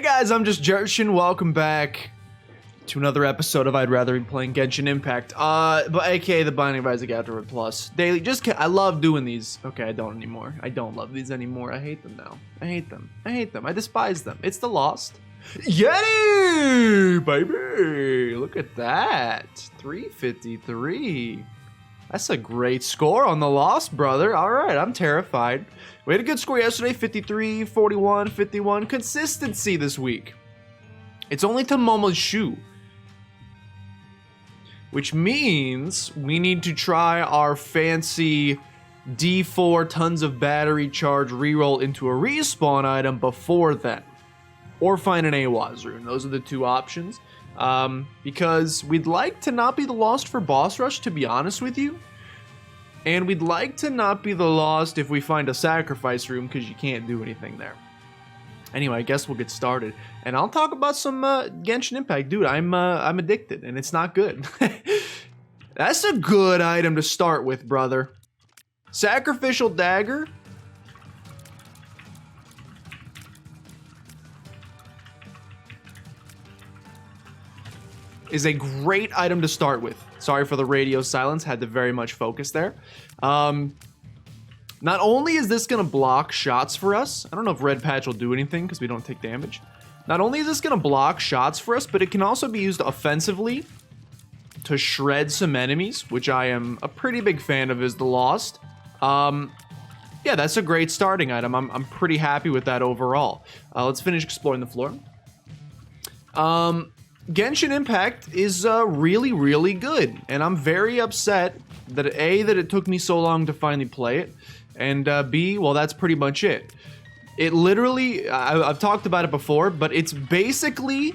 guys, I'm just Jershin. Welcome back to another episode of I'd Rather Be Playing Genshin Impact. But aka the Binding of Isaac Afterbirth Plus. Daily, I love doing these. Okay, I don't anymore. I don't love these anymore. I hate them now. I hate them. I hate them. I despise them. It's the Lost. Yeti! Baby! Look at that. 353. That's a great score on the Lost, brother. Alright, I'm terrified. We had a good score yesterday, 53, 41, 51. Consistency this week. It's only to Momo's shoe. Which means we need to try our fancy D4 tons of battery charge reroll into a respawn item before then. Or find an AWAS rune. Those are the two options. Because we'd like to not be the Lost for boss rush, to be honest with you. And we'd like to not be the Lost if we find a sacrifice room, because you can't do anything there. Anyway, I guess we'll get started. And I'll talk about some Genshin Impact. Dude, I'm addicted, and it's not good. That's a good item to start with, brother. Sacrificial Dagger. Is a great item to start with. Sorry for the radio silence, had to very much focus there. Not only is this gonna block shots for us, I don't know if Red Patch will do anything because we don't take damage. Not only is this gonna block shots for us, but it can also be used offensively to shred some enemies, which I am a pretty big fan of as the Lost. Yeah, that's a great starting item. I'm pretty happy with that overall. Let's finish exploring the floor. Genshin Impact is really, really good, and I'm very upset that A, that it took me so long to finally play it, and B, well, that's pretty much it. It literally, I've talked about it before, but it's basically,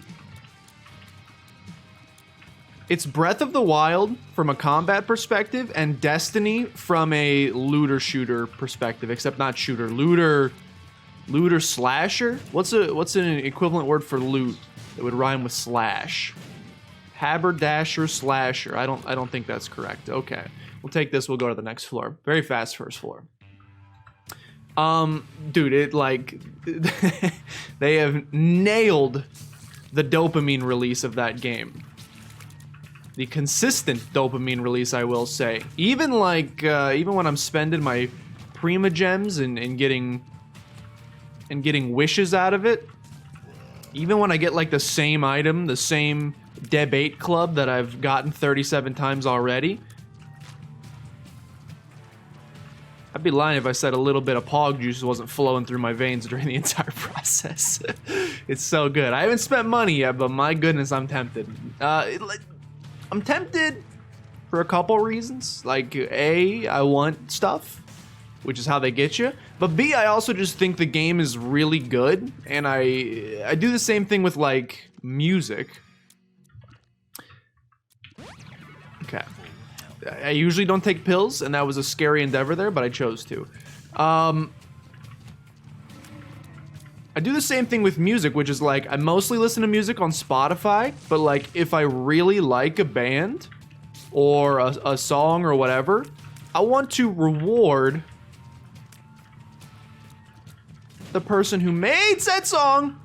it's Breath of the Wild from a combat perspective, and Destiny from a looter-shooter perspective, except not shooter, looter-slasher? What's an equivalent word for loot? It would rhyme with slash. Haberdasher slasher. I don't think that's correct. Okay. We'll take this, we'll go to the next floor. Very fast first floor. Dude, it like they have nailed the dopamine release of that game. The consistent dopamine release, I will say. Even like even when I'm spending my Prima gems and getting wishes out of it. Even when I get like the same item, the same debate club that I've gotten 37 times already. I'd be lying if I said a little bit of Pog juice wasn't flowing through my veins during the entire process. It's so good. I haven't spent money yet, but my goodness, I'm tempted. I'm tempted for a couple reasons. Like, A, I want stuff, which is how they get you. But B, I also just think the game is really good, and I do the same thing with, like, music. Okay. I usually don't take pills, and that was a scary endeavor there, but I chose to. I do the same thing with music, which is, like, I mostly listen to music on Spotify, but, like, if I really like a band or a song or whatever, I want to reward the person who made said song,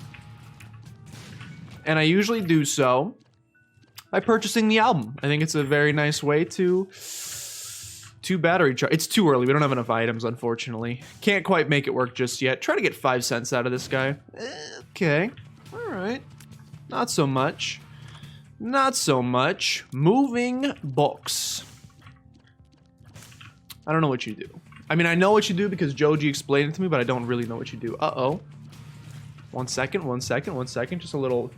and I usually do so by purchasing the album. I think it's a very nice way to battery charge. It's too early. We don't have enough items, unfortunately. Can't quite make it work just yet. Try to get 5 cents out of this guy. Okay. All right. Not so much. Not so much. Moving box. I don't know what you do. I mean, I know what you do because Joji explained it to me, but I don't really know what you do. Uh-oh. 1 second, 1 second, 1 second. Just a little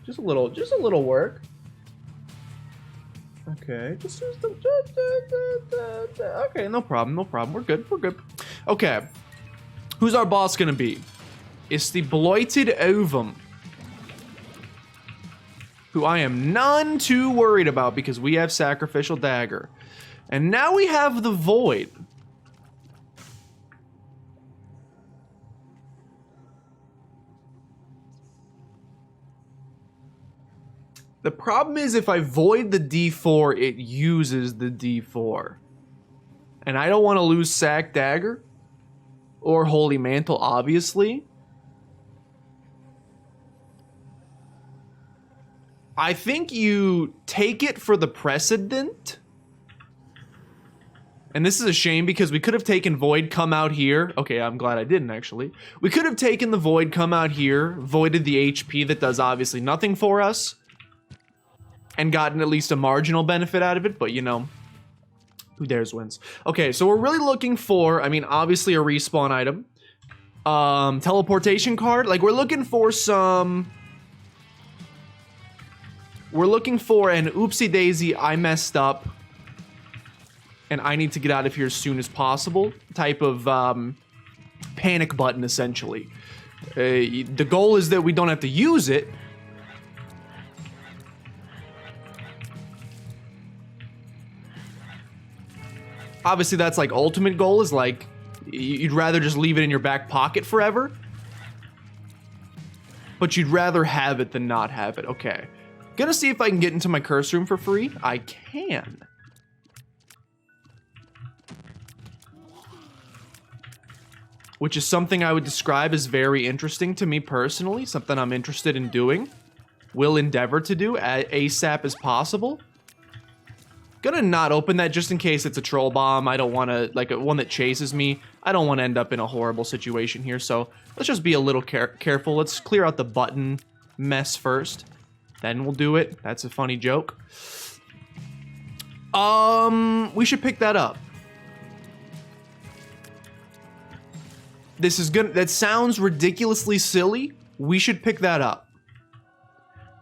work. Okay. Okay, no problem, no problem. We're good, we're good. Okay. Who's our boss gonna be? It's the Blighted Ovum, who I am none too worried about because we have Sacrificial Dagger. And now we have the Void. The problem is if I void the D4, it uses the D4. And I don't want to lose Sac Dagger or Holy Mantle, obviously. I think you take it for the precedent. And this is a shame because we could have taken Void, come out here. Okay, I'm glad I didn't actually. We could have taken the Void, come out here, voided the HP that does obviously nothing for us, and gotten at least a marginal benefit out of it, but you know, who dares wins. Okay, so we're really looking for, I mean, obviously a respawn item. Teleportation card, like we're looking for some... We're looking for an oopsie daisy, I messed up, and I need to get out of here as soon as possible type of panic button, essentially. The goal is that we don't have to use it. Obviously, that's like ultimate goal is like, you'd rather just leave it in your back pocket forever. But you'd rather have it than not have it. Okay. Gonna see if I can get into my curse room for free. I can. Which is something I would describe as very interesting to me personally. Something I'm interested in doing. Will endeavor to do ASAP as possible. Gonna not open that just in case it's a troll bomb. I don't want to, like, one that chases me. I don't want to end up in a horrible situation here. So let's just be a little careful. Let's clear out the button mess first. Then we'll do it. That's a funny joke. We should pick that up. This is gonna, that sounds ridiculously silly. We should pick that up.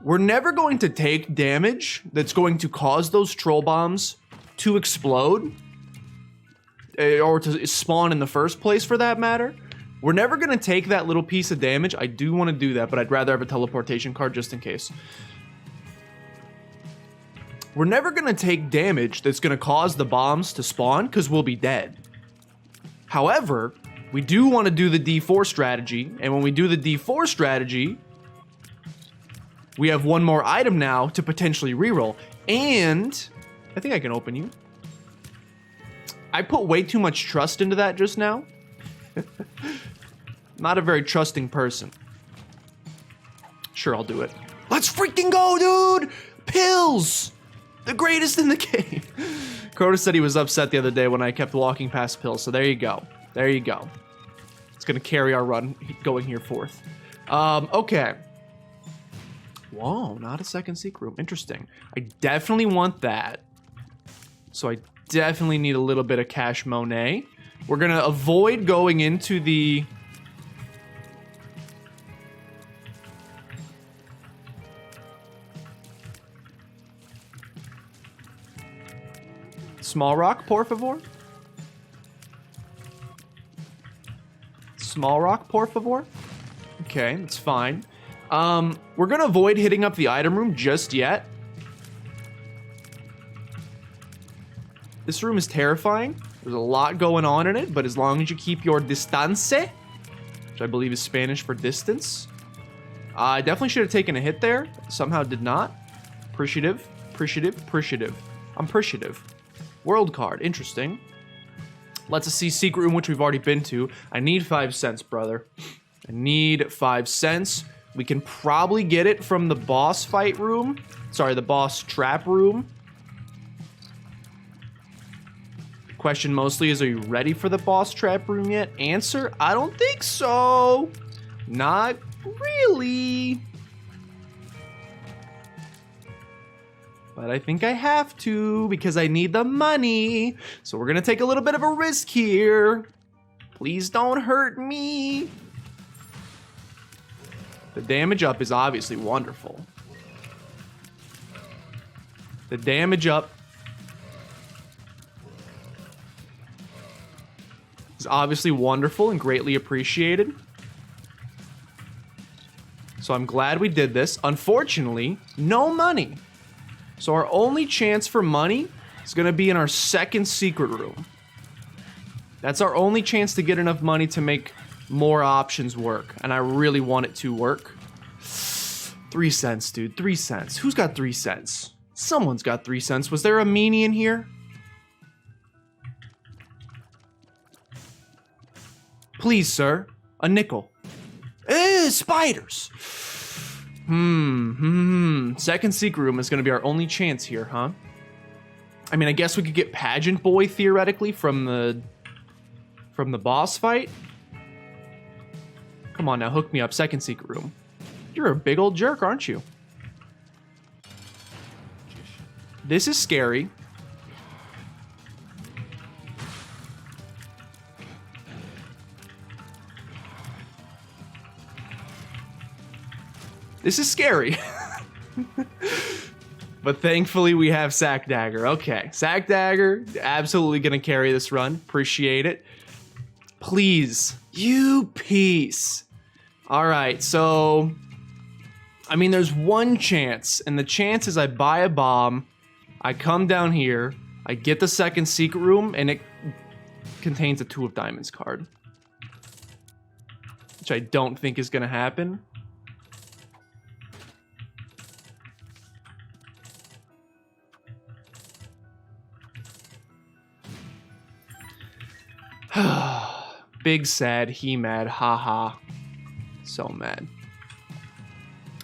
We're never going to take damage that's going to cause those troll bombs to explode. Or to spawn in the first place, for that matter. We're never going to take that little piece of damage. I do want to do that, but I'd rather have a teleportation card just in case. We're never going to take damage that's going to cause the bombs to spawn, because we'll be dead. However, we do want to do the D4 strategy, and when we do the D4 strategy, we have one more item now to potentially reroll. And I think I can open you. I put way too much trust into that just now. Not a very trusting person. Sure, I'll do it. Let's freaking go, dude! Pills! The greatest in the game. Crota said he was upset the other day when I kept walking past pills, so there you go. There you go. It's gonna carry our run going here forth. Okay. Whoa, not a second secret room. Interesting. I definitely want that. So I definitely need a little bit of cash money. We're gonna avoid going into the... Small rock, por favor? Small rock, por favor? Okay, that's fine. We're gonna avoid hitting up the item room just yet. This room is terrifying. There's a lot going on in it, but as long as you keep your distance, which I believe is Spanish for distance. I definitely should have taken a hit there. Somehow did not. Appreciative, appreciative, appreciative. I'm appreciative. World card, interesting. Let's see secret room, which we've already been to. I need 5 cents, brother. I need 5 cents. We can probably get it from the boss fight room. Sorry, the boss trap room. Question mostly is, are you ready for the boss trap room yet? Answer, I don't think so. Not really. But I think I have to because I need the money. So we're gonna take a little bit of a risk here. Please don't hurt me. The damage up is obviously wonderful. The damage up is obviously wonderful and greatly appreciated. So I'm glad we did this. Unfortunately, no money. So our only chance for money is going to be in our second secret room. That's our only chance to get enough money to make more options work. And I really want it to work. 3 cents, dude. 3 cents. Who's got 3 cents? Someone's got 3 cents. Was there a meanie in here? Please, sir. A nickel. Spiders. Second secret room is going to be our only chance here, huh? I mean, I guess we could get Pageant Boy theoretically from the boss fight. Come on now, hook me up. Second secret room. You're a big old jerk, aren't you? This is scary. This is scary. But thankfully we have Sack Dagger. Okay, Sack Dagger, absolutely gonna carry this run. Appreciate it. Please, you piece. All right, so, I mean, there's one chance, and the chance is I buy a bomb, I come down here, I get the second secret room, and it contains a Two of Diamonds card. Which I don't think is gonna happen. Big sad, he mad, haha. So mad.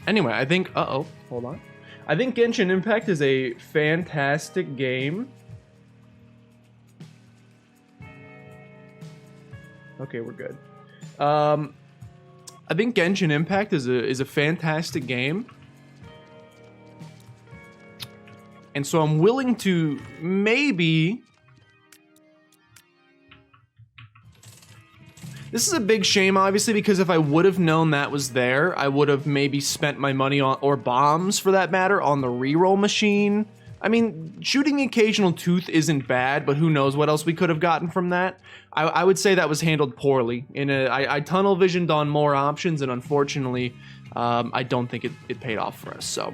Anyway, I think, hold on. I think Genshin Impact is a fantastic game. Okay, we're good. I think Genshin Impact is a fantastic game. And so I'm willing to maybe... This is a big shame, obviously, because if I would have known that was there, I would have maybe spent my money on, or bombs for that matter, on the reroll machine. I mean, shooting the occasional tooth isn't bad, but who knows what else we could have gotten from that. I would say that was handled poorly. I tunnel visioned on more options, and unfortunately, I don't think it paid off for us, so.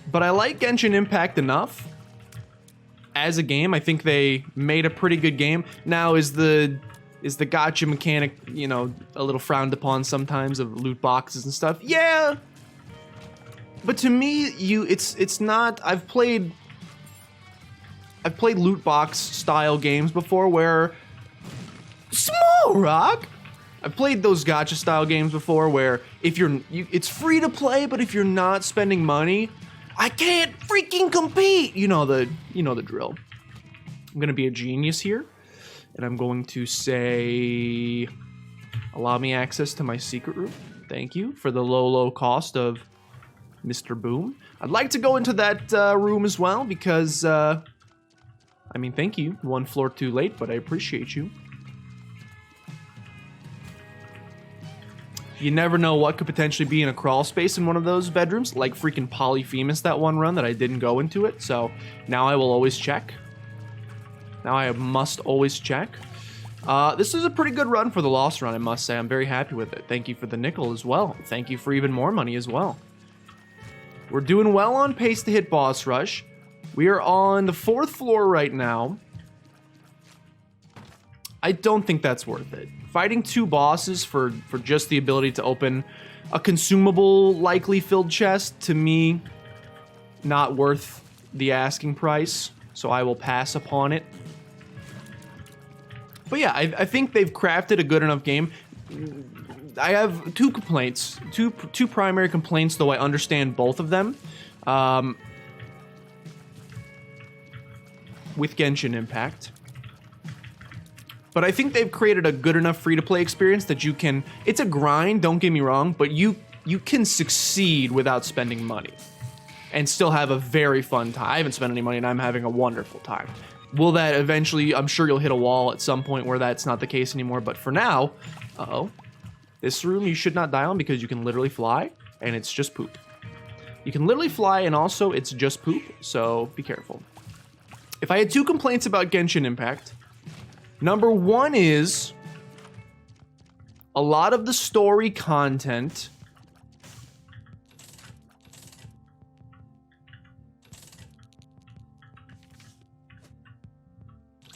But I like Genshin Impact enough. As a game, I think they made a pretty good game. Now, is the gacha mechanic, you know, a little frowned upon sometimes, of loot boxes and stuff? Yeah. But to me, it's not. I've played loot box style games before where Small Rock. I've played those gacha style games before where if it's free to play, but if you're not spending money, I can't freaking compete! You know the drill. I'm gonna be a genius here, and I'm going to say, allow me access to my secret room. Thank you for the low cost of Mr. Boom. I'd like to go into that room as well because, I mean, thank you. One floor too late, but I appreciate you. You never know what could potentially be in a crawl space in one of those bedrooms, like freaking Polyphemus that one run that I didn't go into it, so now I will always check. Now I must always check. This is a pretty good run for the Lost run, I must say. I'm very happy with it. Thank you for the nickel as well. Thank you for even more money as well. We're doing well on pace to hit boss rush. We are on the 4th floor right now. I don't think that's worth it. Fighting 2 bosses for just the ability to open a consumable, likely filled chest, to me, not worth the asking price, so I will pass upon it. But yeah, I think they've crafted a good enough game. I have 2 complaints, two primary complaints, though I understand both of them, with Genshin Impact. But I think they've created a good enough free-to-play experience that you can... It's a grind, don't get me wrong, but you can succeed without spending money. And still have a very fun time. I haven't spent any money and I'm having a wonderful time. Will that eventually... I'm sure you'll hit a wall at some point where that's not the case anymore, but for now... Uh-oh. This room you should not die on because you can literally fly, and it's just poop. You can literally fly, and also it's just poop, so be careful. If I had 2 complaints about Genshin Impact... Number 1 is a lot of the story content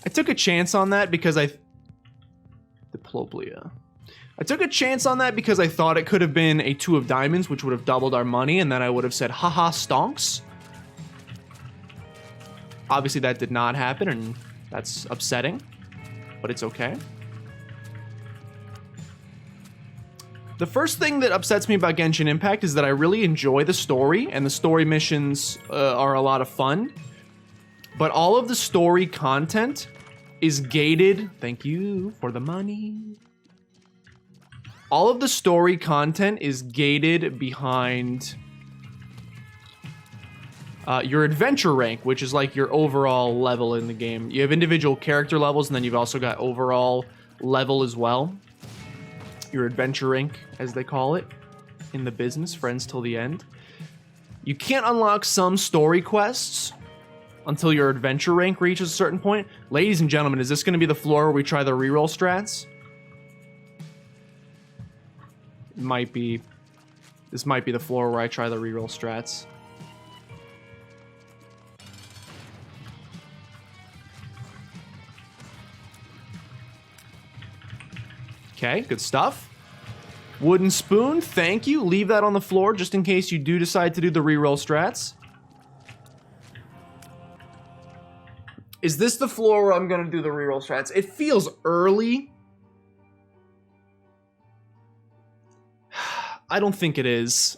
I took a chance on that because Diplopia. I took a chance on that because I thought it could have been a 2 of diamonds, which would have doubled our money, and then I would have said, haha, stonks. Obviously that did not happen, and that's upsetting. But it's okay. The first thing that upsets me about Genshin Impact is that I really enjoy the story, and the story missions are a lot of fun. But all of the story content is gated. Thank you for the money. All of the story content is gated behind your adventure rank, which is like your overall level in the game. You have individual character levels, and then you've also got overall level as well. Your adventure rank, as they call it in the business, friends till the end. You can't unlock some story quests until your adventure rank reaches a certain point. Ladies and gentlemen, is this going to be the floor where we try the reroll strats? It might be. This might be the floor where I try the reroll strats. Okay, good stuff. Wooden spoon, thank you. Leave that on the floor just in case you do decide to do the reroll strats. Is this the floor where I'm gonna do the reroll strats? It feels early. I don't think it is.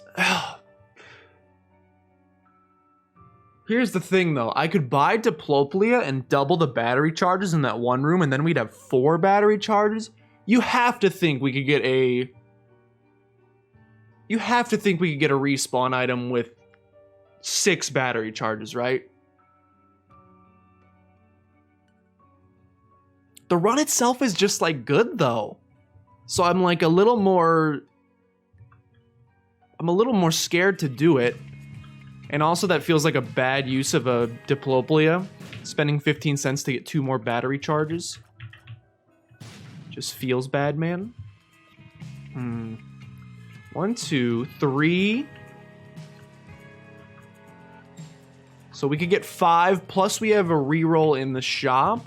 Here's the thing though, I could buy Diplopia and double the battery charges in that one room, and then we'd have 4 battery charges. You have to think we could get a... You have to think we could get a respawn item with 6 battery charges, right? The run itself is just like good though. So I'm like a little more... I'm a little more scared to do it. And also that feels like a bad use of a Diplopia. Spending 15 cents to get 2 more battery charges. Just feels bad, man. 1, 2, 3. So we could get 5, plus we have a reroll in the shop.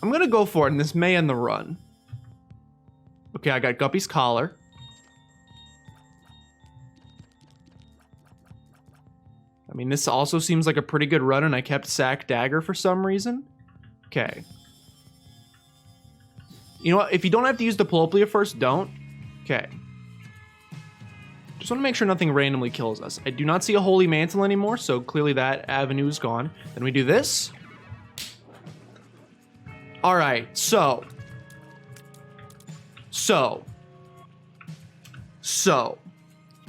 I'm gonna go for it, and this may end the run. Okay, I got Guppy's collar. I mean, this also seems like a pretty good run, and I kept Sack Dagger for some reason. Okay. You know what? If you don't have to use Diplopia first, don't. Okay. Just want to make sure nothing randomly kills us. I do not see a Holy Mantle anymore, so clearly that avenue is gone. Then we do this. Alright, so.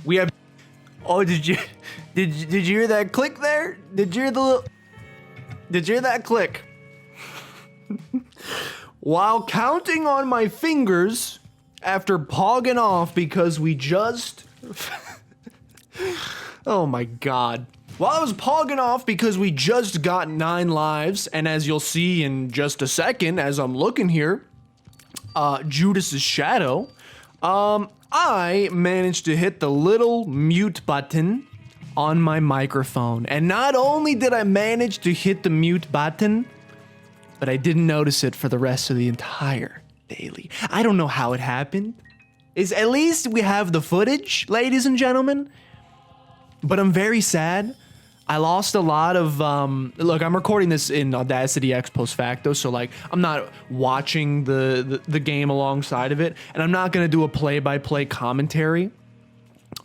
We have... Oh, did you hear that click there? Did you hear the little... Did you hear that click? While counting on my fingers after pogging off because we just... Oh my god. While I was pogging off because we just got 9 lives, and as you'll see in just a second, as I'm looking here, Judas's shadow, I managed to hit the little mute button on my microphone. And not only did I manage to hit the mute button, but I didn't notice it for the rest of the entire daily. I don't know how it happened. At least we have the footage, ladies and gentlemen. But I'm very sad. I lost a lot of, look, I'm recording this in Audacity X post facto, so like, I'm not watching the game alongside of it, and I'm not gonna do a play-by-play commentary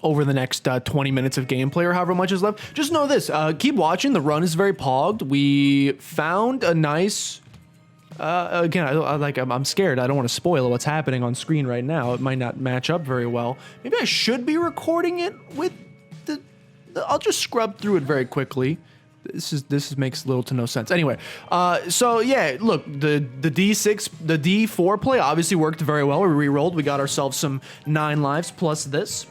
over the next 20 minutes of gameplay or however much is left. Just know this, keep watching, the run is very pogged. We found a nice, again, I'm scared, I don't wanna spoil what's happening on screen right now. It might not match up very well. Maybe I should be recording it with I'll just scrub through it very quickly. This makes little to no sense. Anyway, so yeah, look, the D4 play obviously worked very well. We re-rolled, we got ourselves some 9 lives plus this.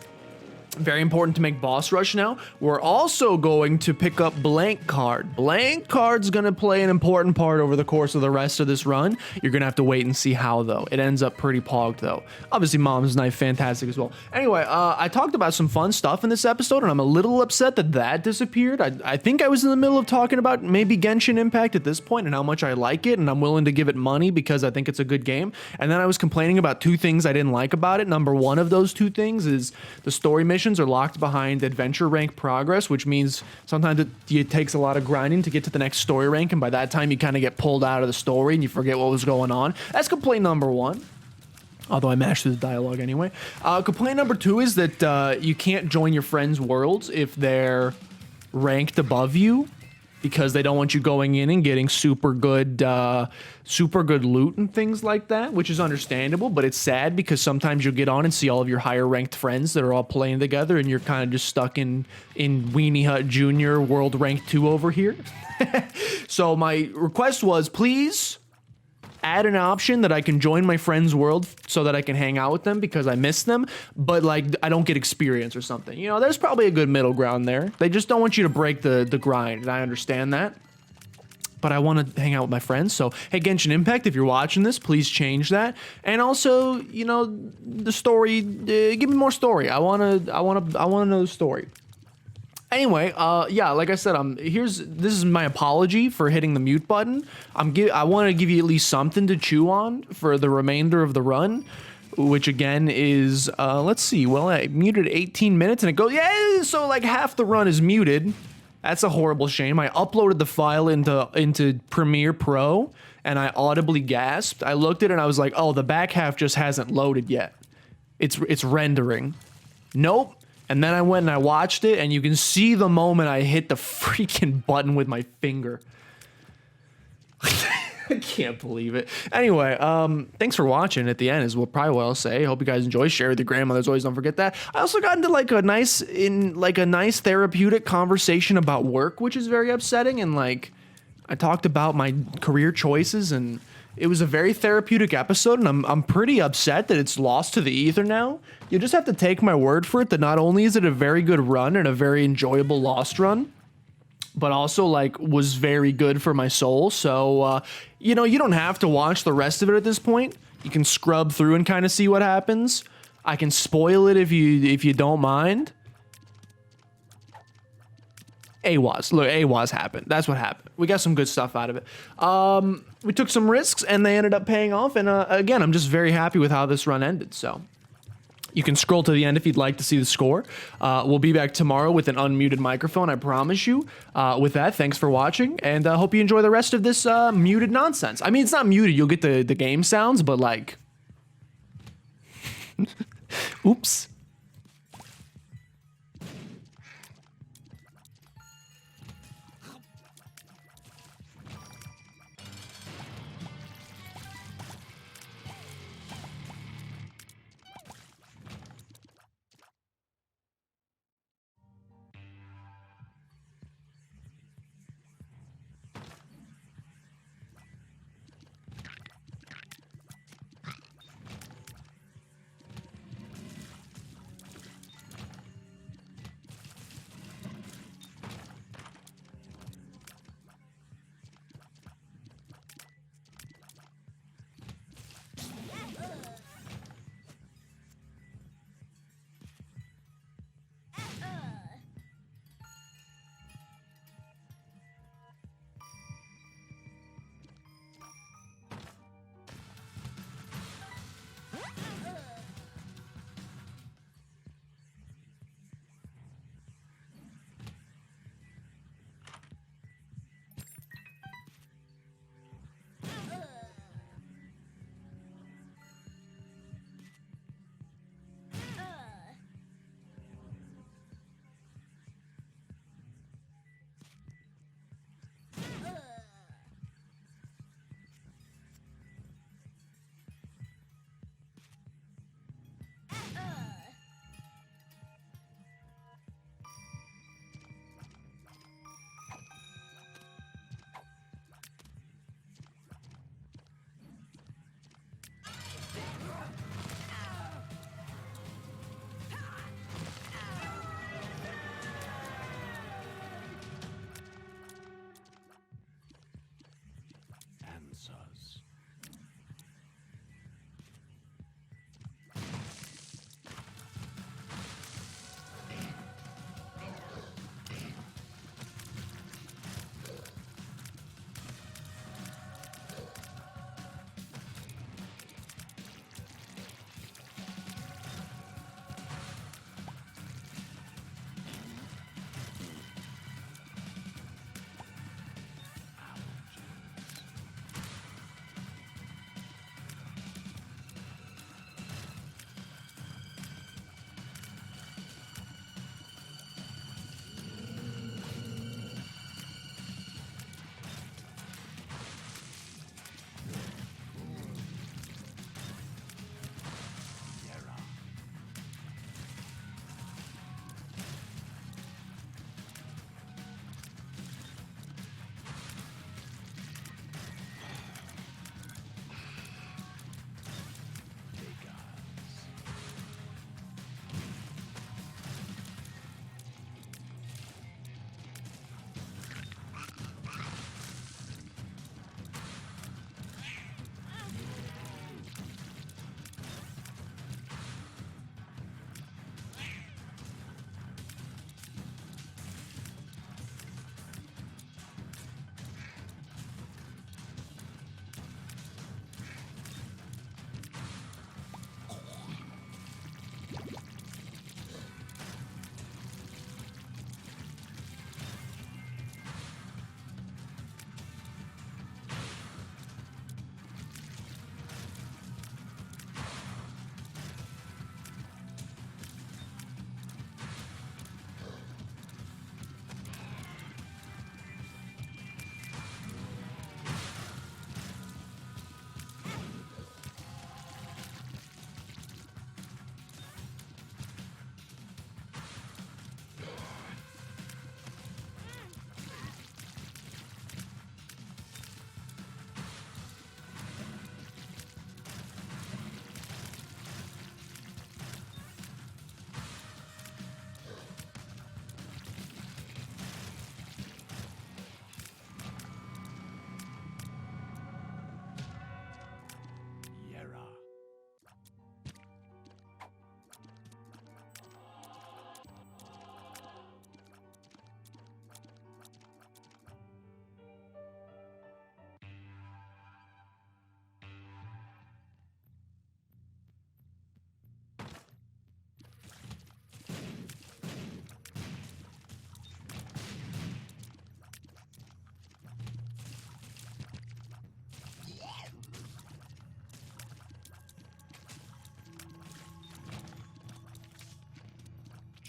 Very important to make boss rush now. We're also going to pick up blank card. Blank card's gonna play an important part over the course of the rest of this run. You're gonna have to wait and see how though. It ends up pretty pogged though. Obviously Mom's Knife, fantastic as well. Anyway, I talked about some fun stuff in this episode and I'm a little upset that that disappeared. I think I was in the middle of talking about maybe Genshin Impact at this point and how much I like it and I'm willing to give it money because I think it's a good game. And then I was complaining about two things I didn't like about it. Number one of those two things is the story mission are locked behind adventure rank progress, which means sometimes it takes a lot of grinding to get to the next story rank, and by that time you kind of get pulled out of the story and you forget what was going on. That's complaint number one. Although I mashed through the dialogue anyway. Complaint number two is that you can't join your friends' worlds if they're ranked above you, because they don't want you going in and getting super good loot and things like that, which is understandable, but it's sad because sometimes you'll get on and see all of your higher ranked friends that are all playing together and you're kind of just stuck in Weenie Hut Jr. World Rank 2 over here. So my request was, please add an option that I can join my friend's world so that I can hang out with them because I miss them, but like I don't get experience or something. You know, there's probably a good middle ground there. They just don't want you to break the grind, and I understand that. But I want to hang out with my friends. So, hey, Genshin Impact, if you're watching this, please change that. And also, you know, the story, give me more story. I want to know the story. Anyway, yeah, like I said, this is my apology for hitting the mute button. I want to give you at least something to chew on for the remainder of the run, which again is, let's see, well, I muted 18 minutes and it goes, yeah, so like half the run is muted. That's a horrible shame. I uploaded the file into Premiere Pro and I audibly gasped. I looked at it and I was like, oh, the back half just hasn't loaded yet. It's rendering. Nope. And then I went and I watched it, and you can see the moment I hit the freaking button with my finger. I can't believe it. Anyway, thanks for watching at the end is probably what I'll say. Hope you guys enjoy. Share with your grandmothers. Always don't forget that. I also got into like a nice therapeutic conversation about work, which is very upsetting. And like, I talked about my career choices and it was a very therapeutic episode, and I'm pretty upset that it's lost to the ether now. You just have to take my word for it that not only is it a very good run and a very enjoyable Lost run, but also like was very good for my soul. So, you know, you don't have to watch the rest of it at this point. You can scrub through and kind of see what happens. I can spoil it if you don't mind. AWAS. Look, AWAS happened. That's what happened. We got some good stuff out of it. We took some risks and they ended up paying off. And again, I'm just very happy with how this run ended. So you can scroll to the end if you'd like to see the score. We'll be back tomorrow with an unmuted microphone, I promise you. With that, thanks for watching, and I hope you enjoy the rest of this muted nonsense. I mean, it's not muted. You'll get the game sounds, but like... Oops.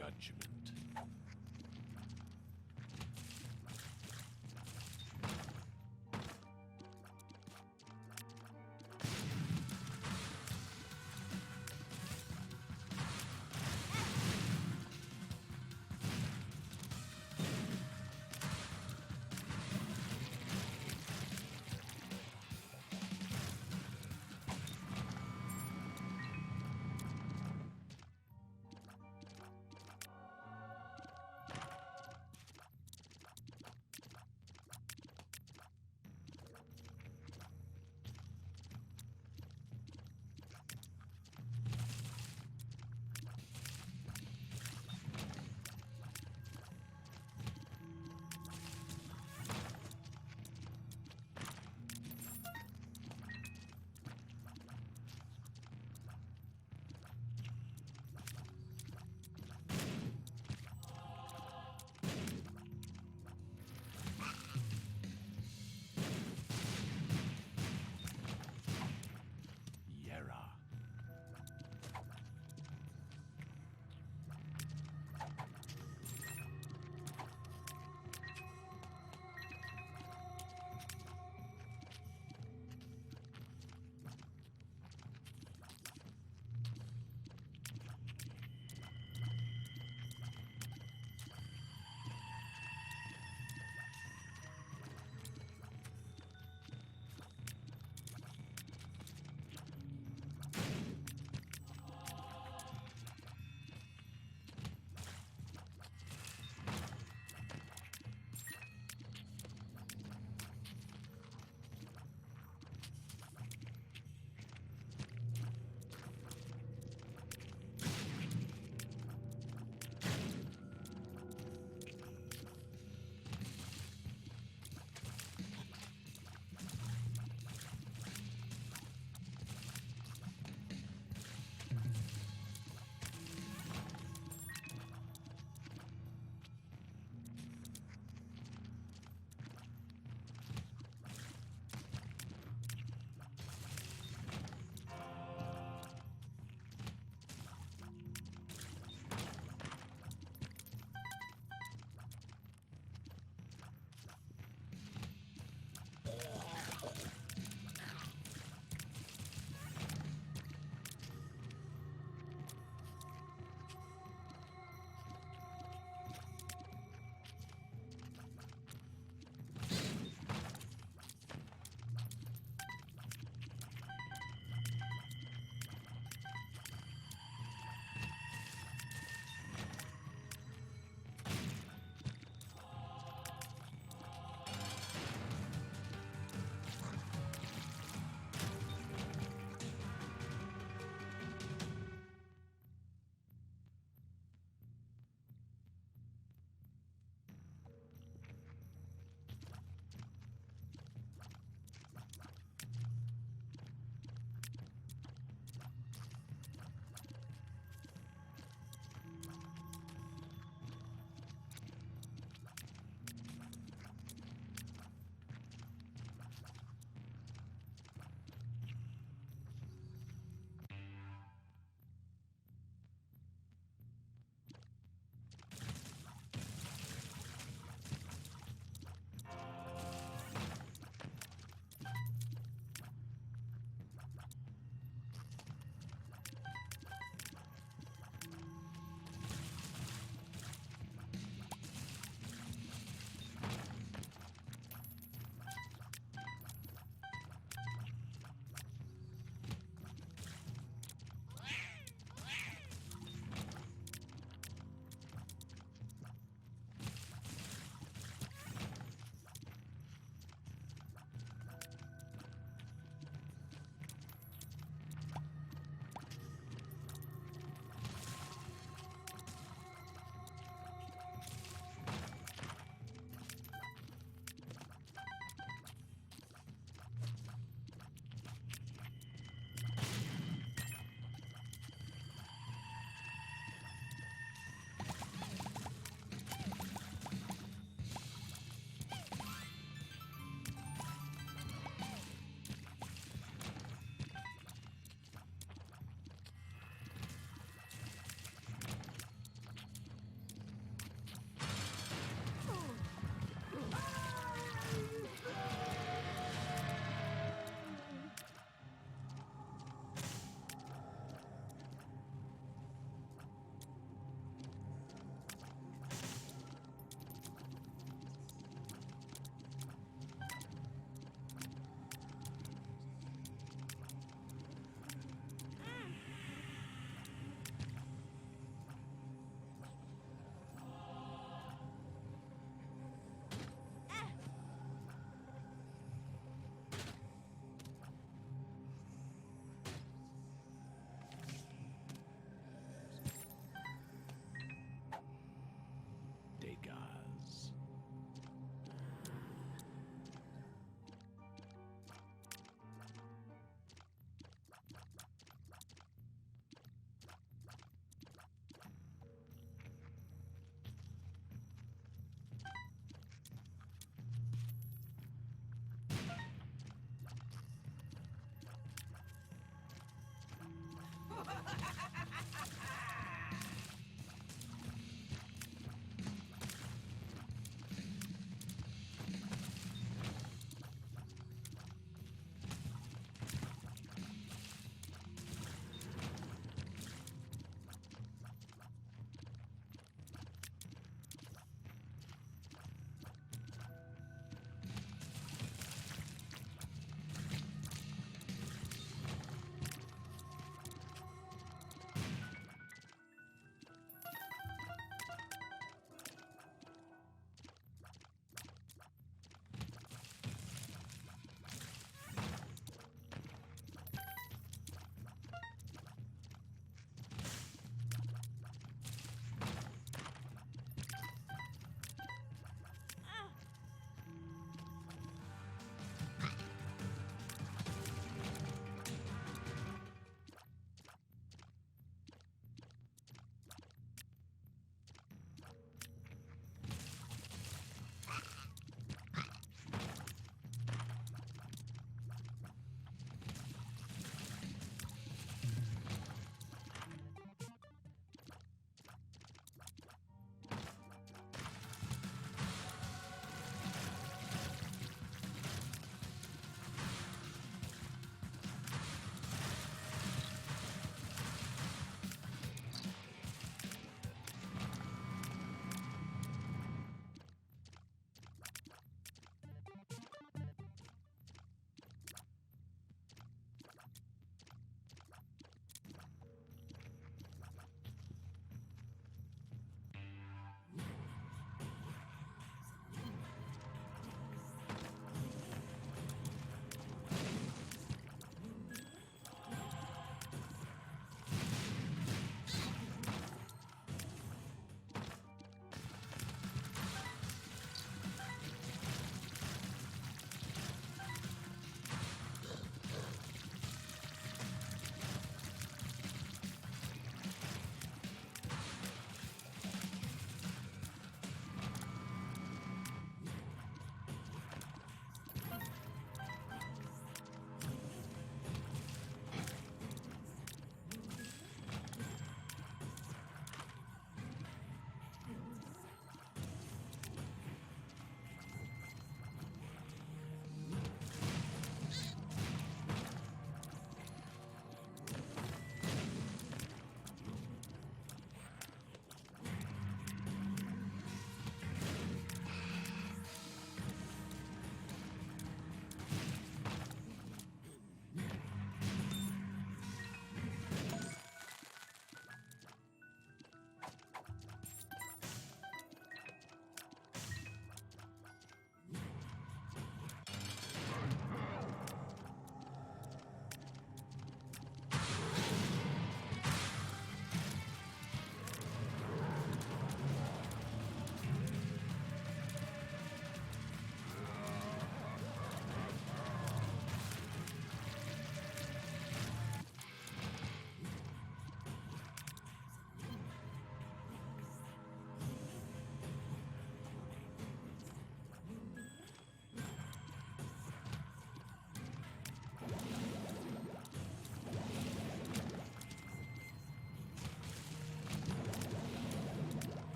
judgment.